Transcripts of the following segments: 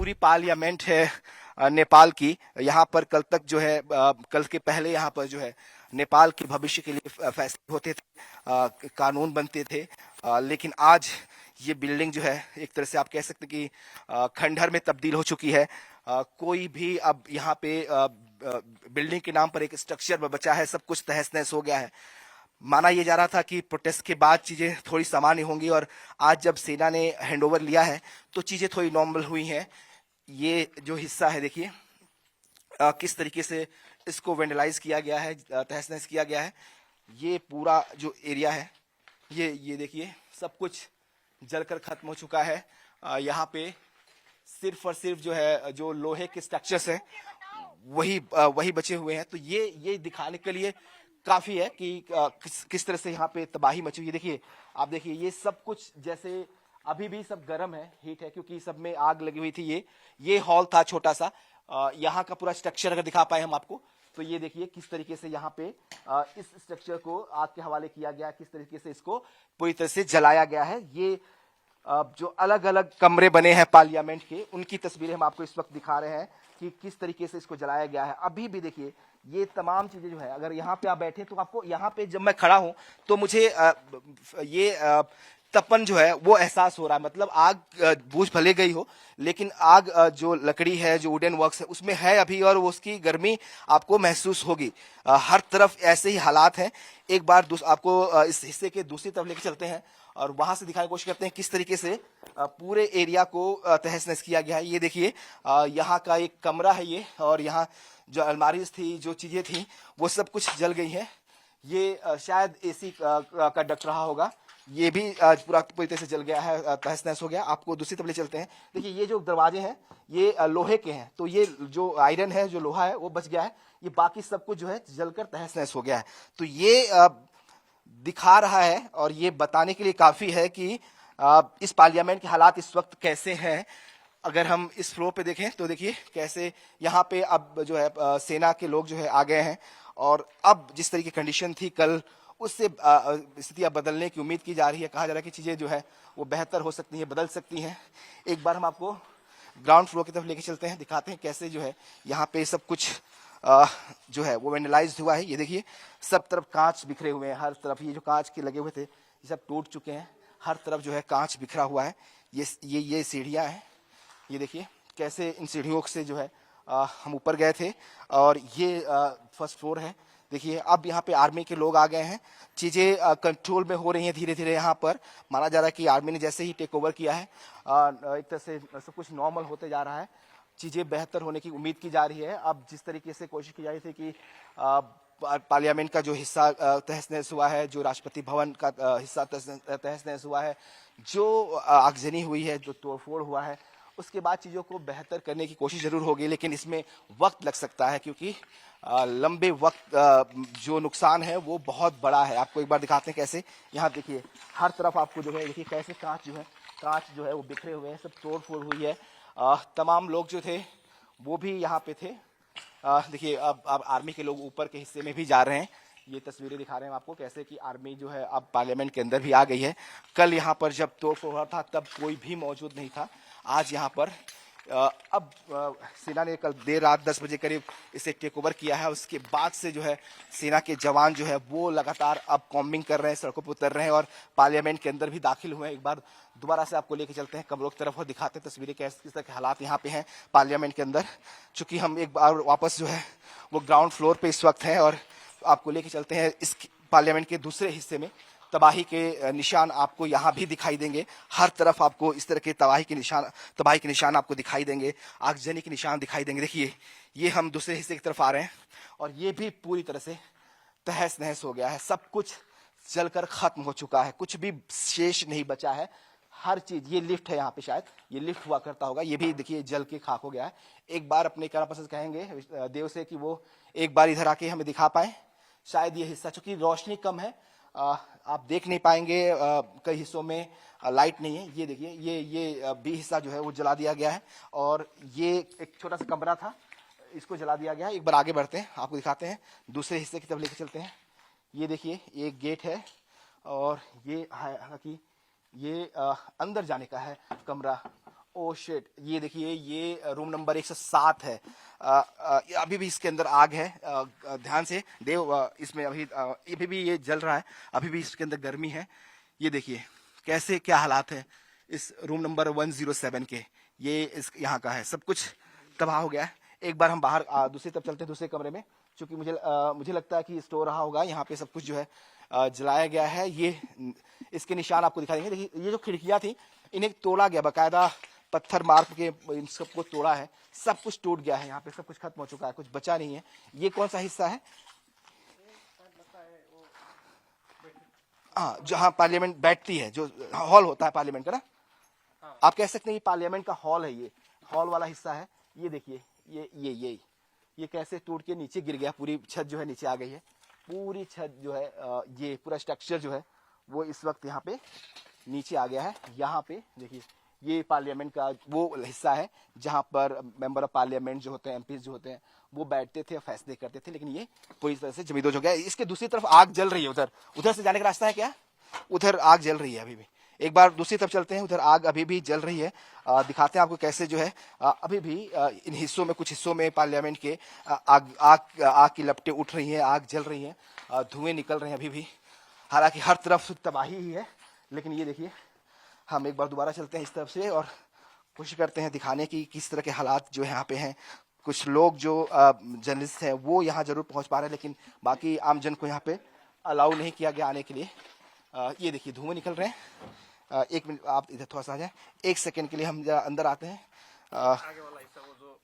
पूरी पार्लियामेंट है नेपाल की। यहाँ पर कल तक जो है कल के पहले यहाँ पर जो है नेपाल के भविष्य के लिए फैसले होते थे, कानून बनते थे। लेकिन आज ये बिल्डिंग जो है एक तरह से आप कह सकते हैं कि खंडहर में तब्दील हो चुकी है। कोई भी अब यहाँ पे बिल्डिंग के नाम पर एक स्ट्रक्चर बचा है, सब कुछ तहस नहस हो गया है। माना यह जा रहा था कि प्रोटेस्ट के बाद चीजें थोड़ी सामान्य होंगी, और आज जब सेना ने हैंडओवर लिया है तो चीजें थोड़ी नॉर्मल हुई हैं। ये जो हिस्सा है देखिए किस तरीके से इसको वेंडलाइज किया गया है, तहस नहस किया गया है। ये पूरा जो एरिया है ये देखिए सब कुछ जलकर खत्म हो चुका है। यहाँ पे सिर्फ और सिर्फ जो है जो लोहे के स्ट्रक्चर्स हैं वही बचे हुए हैं। तो ये दिखाने के लिए काफी है कि किस तरह से यहाँ पे तबाही मची हुई है। देखिए आप देखिए ये सब कुछ जैसे अभी भी सब गर्म है, हीट है, क्योंकि सब में आग लगी हुई थी। ये हॉल था छोटा सा। यहाँ का पूरा स्ट्रक्चर अगर दिखा पाए हम आपको तो ये देखिए किस तरीके से यहाँ पे इस स्ट्रक्चर को आग के हवाले किया गया, किस तरीके से इसको पूरी तरह से जलाया गया है। ये जो अलग अलग कमरे बने हैं पार्लियामेंट के, उनकी तस्वीरें हम आपको इस वक्त दिखा रहे हैं कि किस तरीके से इसको जलाया गया है। अभी भी देखिए ये तमाम चीजें जो है, अगर यहाँ पे आप बैठे तो आपको यहाँ पे जब मैं खड़ा हूं तो मुझे तपन जो है वो एहसास हो रहा है। मतलब आग बूझ भले गई हो, लेकिन आग जो लकड़ी है, जो वुडन वर्क्स है, उसमें है अभी, और वो उसकी गर्मी आपको महसूस होगी। हर तरफ ऐसे ही हालात हैं। एक बार आपको इस हिस्से के दूसरी तरफ लेके चलते हैं और वहां से दिखाने की कोशिश करते हैं किस तरीके से पूरे एरिया को तहस नहस किया गया है। ये देखिए यहाँ का एक कमरा है ये, और यहाँ जो अलमारीज थी, जो चीजें थी, वो सब कुछ जल गई है। ये शायद एसी का डक्ट रहा होगा, ये भी पूरा पूरी तरह से जल गया है, तहस नहस हो गया। आपको दूसरी तरफ ले चलते हैं। देखिए ये जो दरवाजे हैं ये लोहे के हैं, तो ये जो आयरन है, जो लोहा है, वो बच गया है। ये बाकी सब कुछ जो है जलकर तहस नहस हो गया है। तो ये दिखा रहा है और ये बताने के लिए काफी है कि इस पार्लियामेंट के हालात इस वक्त कैसे हैं। अगर हम इस फ्लोर पे देखें तो देखिए कैसे यहाँ पे अब जो है सेना के लोग जो है आ गए हैं, और अब जिस तरह की कंडीशन थी कल, उससे स्थितियां बदलने की उम्मीद की जा रही है। कहा जा रहा है कि चीजें जो है वो बेहतर हो सकती हैं, बदल सकती हैं। एक बार हम आपको ग्राउंड फ्लोर की तरफ लेके चलते हैं, दिखाते हैं कैसे जो है यहाँ पे सब कुछ जो है वो वेंडलाइज्ड हुआ है। ये देखिए सब तरफ कांच बिखरे हुए हैं, हर तरफ ये जो कांच के लगे हुए थे ये सब टूट चुके हैं। हर तरफ जो है कांच बिखरा हुआ है। ये सीढ़ियां हैं, ये देखिए कैसे इन सीढ़ियों से जो है हम ऊपर गए थे, और ये फर्स्ट फ्लोर है। देखिए अब यहाँ पे आर्मी के लोग आ गए हैं, चीजें कंट्रोल में हो रही हैं धीरे धीरे। यहाँ पर माना जा रहा है कि आर्मी ने जैसे ही टेक ओवर किया है, एक तरह से सब कुछ नॉर्मल होते जा रहा है, चीजें बेहतर होने की उम्मीद की जा रही है। अब जिस तरीके से कोशिश की जा रही थी कि पार्लियामेंट का जो हिस्सा तहस नहस हुआ है, जो राष्ट्रपति भवन का हिस्सा तहस नहस हुआ है, जो आगजनी हुई है, जो तोड़फोड़ हुआ है, उसके बाद चीज़ों को बेहतर करने की कोशिश जरूर होगी, लेकिन इसमें वक्त लग सकता है, क्योंकि लंबे वक्त जो नुकसान है वो बहुत बड़ा है। आपको एक बार दिखाते हैं कैसे। यहाँ देखिए हर तरफ आपको जो है देखिए कैसे कांच जो है वो बिखरे हुए हैं, सब तोड़ फोड़ हुई है। तमाम लोग जो थे वो भी यहाँ पे थे। देखिए अब आर्मी के लोग ऊपर के हिस्से में भी जा रहे हैं। ये तस्वीरें दिखा रहे हैं आपको कैसे कि आर्मी जो है अब पार्लियामेंट के अंदर भी आ गई है। कल यहाँ पर जब तोड़फोड़ हुआ था तब कोई भी मौजूद नहीं था। आज यहाँ पर अब सेना ने कल देर रात 10 बजे करीब इसे टेक ओवर किया है। उसके बाद से जो है सेना के जवान जो है वो लगातार अब कॉम्बिंग कर रहे हैं, सड़कों पर उतर रहे हैं और पार्लियामेंट के अंदर भी दाखिल हुए हैं। एक बार दोबारा से आपको लेके चलते हैं कमरों की तरफ और दिखाते हैं तस्वीरें किस तरह के हालात यहाँ पे हैं पार्लियामेंट के अंदर। चूंकि हम एक बार वापस जो है वो ग्राउंड फ्लोर पे इस वक्त हैं और आपको लेके चलते हैं इस पार्लियामेंट के दूसरे हिस्से में। तबाही के निशान आपको यहाँ भी दिखाई देंगे, हर तरफ आपको इस तरह के तबाही के निशान आपको दिखाई देंगे, आगजनी के निशान दिखाई देंगे। देखिए ये हम दूसरे हिस्से की तरफ आ रहे हैं और ये भी पूरी तरह से तहस नहस हो गया है, सब कुछ जलकर खत्म हो चुका है, कुछ भी शेष नहीं बचा है। हर चीज, ये लिफ्ट है यहाँ पे, शायद ये लिफ्ट हुआ करता होगा, ये भी देखिए जल के खाक हो गया है। एक बार अपने कहना पसंद कहेंगे देव से कि वो एक बार इधर आके हमें दिखा पाए शायद ये हिस्सा, चूंकि रोशनी कम है आप देख नहीं पाएंगे, कई हिस्सों में लाइट नहीं है। ये देखिए ये बी हिस्सा जो है वो जला दिया गया है और ये एक छोटा सा कमरा था, इसको जला दिया गया है। एक बार आगे बढ़ते हैं, आपको दिखाते हैं, दूसरे हिस्से की तरफ लेके चलते हैं। ये देखिए एक गेट है और ये हालांकि ये अंदर जाने का है कमरा ओ शिट, ये देखिए ये रूम नंबर 107 है। अभी भी इसके अंदर आग है। ध्यान से देव, इसमें अभी भी ये जल रहा है, अभी भी इसके अंदर गर्मी है। ये देखिए कैसे क्या हालात है इस रूम नंबर 107 के। ये इस यहाँ का है, सब कुछ तबाह हो गया है। एक बार हम बाहर दूसरी तरफ चलते हैं, दूसरे कमरे में, क्योंकि मुझे लगता है कि स्टोर रहा होगा। यहाँ पे सब कुछ जो है जलाया गया है। ये इसके निशान आपको दिखा देंगे। देखिए ये जो खिड़कियां थी इन्हें तोड़ा गया, बाकायदा पत्थर मार के इन सबको तोड़ा है। सब कुछ टूट गया है, यहाँ पे सब कुछ खत्म हो चुका है, कुछ बचा नहीं है। ये कौन सा हिस्सा है? हाँ, जहाँ पार्लियामेंट बैठती है, जो हॉल होता है पार्लियामेंट का ना, आप कह सकते हैं कि पार्लियामेंट का हॉल है। ये हॉल वाला हिस्सा है। ये देखिए ये कैसे टूट के नीचे गिर गया। पूरी छत जो है नीचे आ गई है। पूरी छत जो है ये पूरा स्ट्रक्चर जो है वो इस वक्त यहाँ पे नीचे आ गया है। यहाँ पे देखिए ये पार्लियामेंट का वो हिस्सा है जहाँ पर मेंबर ऑफ पार्लियामेंट जो होते हैं, एमपी जो होते हैं, वो बैठते थे, फैसले करते थे। लेकिन ये पूरी तरह से जमींदोज हो गया। इसके दूसरी तरफ आग जल रही है। उधर से जाने का रास्ता है क्या? उधर आग जल रही है अभी भी। एक बार दूसरी तरफ चलते हैं, उधर आग अभी भी जल रही है। दिखाते हैं आपको कैसे जो है अभी भी इन हिस्सों में, कुछ हिस्सों में पार्लियामेंट के आग की लपटें उठ रही हैं, आग जल रही है, धुएं निकल रहे हैं अभी भी। हालांकि हर तरफ तबाही ही है। लेकिन ये देखिए, हम एक बार दोबारा चलते हैं इस तरफ से और कोशिश करते हैं दिखाने की किस तरह के हालात जो यहाँ पे हैं। कुछ लोग जो जर्नलिस्ट हैं वो यहाँ जरूर पहुँच पा रहे हैं, लेकिन बाकी आम जन को यहाँ पे अलाउ नहीं किया गया आने के लिए। ये देखिए धुएं निकल रहे हैं। एक मिनट आप इधर थोड़ा सा आ जाए, एक सेकंड के लिए हम जरा अंदर आते हैं। आगे वाला हिस्सा वो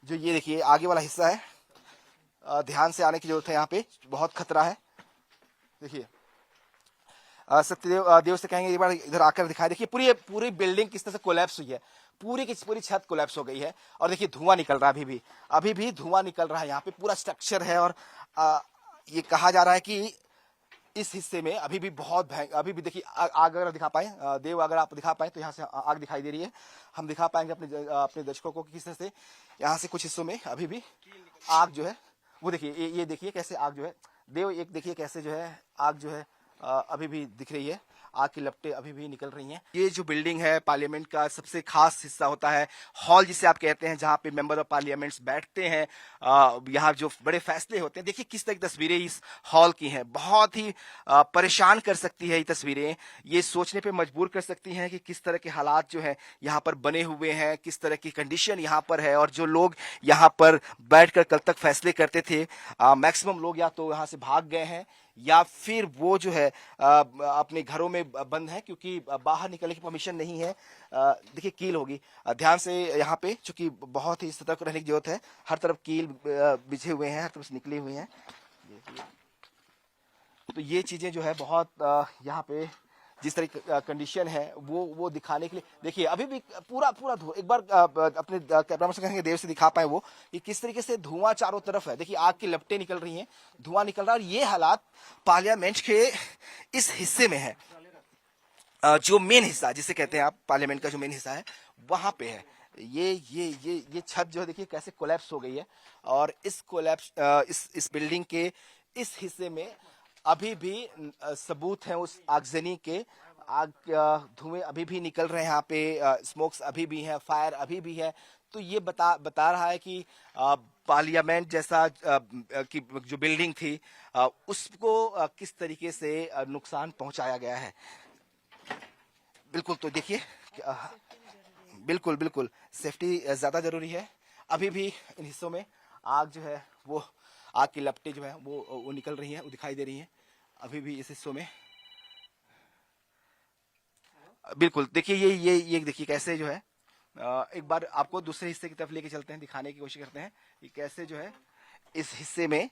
जो ये देखिए आगे वाला हिस्सा है। ध्यान से आने की जरूरत है, यहाँ पे बहुत खतरा है। देखिए सत्यदेव देव से कहेंगे एक बार इधर आकर दिखाई। देखिए पूरी बिल्डिंग किस तरह से कोलैप्स हुई है। पूरी की पूरी छत कोलैप्स हो गई है। और देखिए धुआं निकल रहा है, अभी भी धुआं निकल रहा है। यहाँ पे पूरा स्ट्रक्चर है और ये कहा जा रहा है कि इस हिस्से में अभी भी बहुत अभी भी देखिए आग अगर दिखा पाए, देव अगर आप दिखा पाए तो यहाँ से आग दिखाई दे रही है। हम दिखा पाएंगे अपने दर्शकों को किस तरह से यहाँ से कुछ हिस्सों में अभी भी आग जो है वो देखिए। ये देखिए कैसे आग जो है, देव एक देखिए कैसे जो है आग जो है अभी भी दिख रही है। आग की लपटें अभी भी निकल रही हैं। ये जो बिल्डिंग है पार्लियामेंट का सबसे खास हिस्सा होता है, हॉल जिसे आप कहते हैं, जहाँ पे मेंबर ऑफ पार्लियामेंट्स बैठते हैं, यहाँ जो बड़े फैसले होते हैं। देखिए किस तरह की तस्वीरें इस हॉल की हैं। बहुत ही परेशान कर सकती है ये तस्वीरें। ये सोचने पे मजबूर कर सकती हैं कि किस तरह के हालात जो है यहाँ पर बने हुए हैं, किस तरह की कंडीशन यहाँ पर है। और जो लोग यहाँ पर बैठकर कल तक फैसले करते थे, मैक्सिमम लोग या तो यहाँ से भाग गए हैं या फिर वो जो है अपने घरों में बंद है, क्योंकि बाहर निकलने की परमिशन नहीं है। देखिए कील होगी, ध्यान से यहाँ पे, चूंकि बहुत ही सतर्क रहने की जरूरत है। हर तरफ कील बिछे हुए हैं, हर तरफ से निकले हुए हैं। तो ये चीजें जो है बहुत यहाँ पे जिस तरह की कंडीशन है वो दिखाने के लिए। देखिए अभी भी पूरा एक बार अपने कैमरा से कहेंगे देव से दिखा पाए वो कि किस तरीके से धुआं चारों तरफ है। देखिए आग की लपटें निकल रही हैं, धुआं निकल रहा है। और ये हालात पार्लियामेंट के इस हिस्से में है, जो मेन हिस्सा जिसे कहते हैं आप, पार्लियामेंट का जो मेन हिस्सा है वहां पे है। ये छत जो है देखिए कैसे कोलैप्स हो गई है। और इस कोलैप्स इस बिल्डिंग के इस हिस्से में अभी भी सबूत हैं उस आगजनी के। आग धुएं अभी भी निकल रहे हैं यहाँ पे, स्मोक्स अभी भी हैं, फायर अभी भी है। तो ये बता रहा है कि पार्लियामेंट जैसा की जो बिल्डिंग थी उसको किस तरीके से नुकसान पहुंचाया गया है। बिल्कुल, तो देखिए बिल्कुल सेफ्टी ज्यादा जरूरी है। अभी भी इन हिस्सों में आग जो है वो, आग की लपटें जो है वो निकल रही हैं, वो दिखाई दे रही हैं अभी भी इस हिस्सों में। बिल्कुल देखिए ये देखिए कैसे जो है एक बार आपको दूसरे हिस्से की तरफ लेके चलते हैं, दिखाने की कोशिश करते हैं कि कैसे जो है इस हिस्से में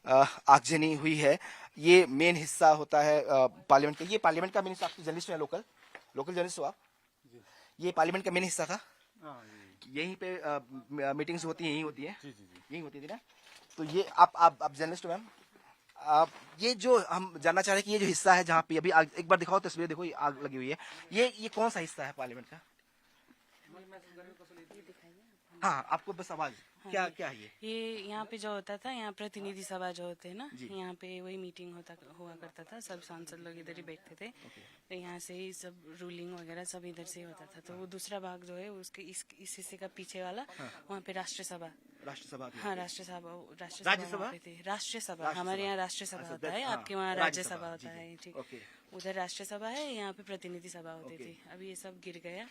आगजनी हुई है। ये मेन हिस्सा होता है पार्लियामेंट का। ये पार्लियामेंट का मेन हिस्सा, आपके जर्नलिस्ट हैं, लोकल जर्नलिस्ट हो आप। ये पार्लियामेंट का मेन हिस्सा था, यहीं पे मीटिंग्स होती है, यही होती थी ना। तो ये आप जर्नलिस्ट हो मैम, ये जो हम जानना चाह रहे हैं कि ये जो हिस्सा है जहाँ पे अभी एक बार दिखाओ तस्वीर, देखो ये आग लगी हुई है। ये कौन सा हिस्सा है पार्लियामेंट का? हाँ, आपको बस आवाज क्या क्या है ये यहाँ पे जो होता था, यहाँ प्रतिनिधि सभा जो होते हैं ना, जी। यहाँ पे वही मीटिंग हुआ करता था, सब सांसद लोग इधर ही बैठते थे। तो यहाँ से ही सब रूलिंग वगैरह सब इधर से ही होता था। तो वो दूसरा भाग जो है उसके इस हिस्से का पीछे वाला, वहाँ पे राष्ट्र सभा, राष्ट्रसभा भी हाँ है? राष्ट्रसभा राज्यसभा? वहाँ पे थे। राष्ट्रीय सभा, राष्ट्रसभा। हमारे यहाँ राष्ट्रीय सभा अच्छा, होता है, हाँ, आपके वहाँ राज्यसभा, राज्यसभा जी, होता जी। है, ठीक। ओके। उधर राष्ट्रीय सभा है, यहाँ पे प्रतिनिधि सभा होती ओके। थी। अभी ये सब गिर गया,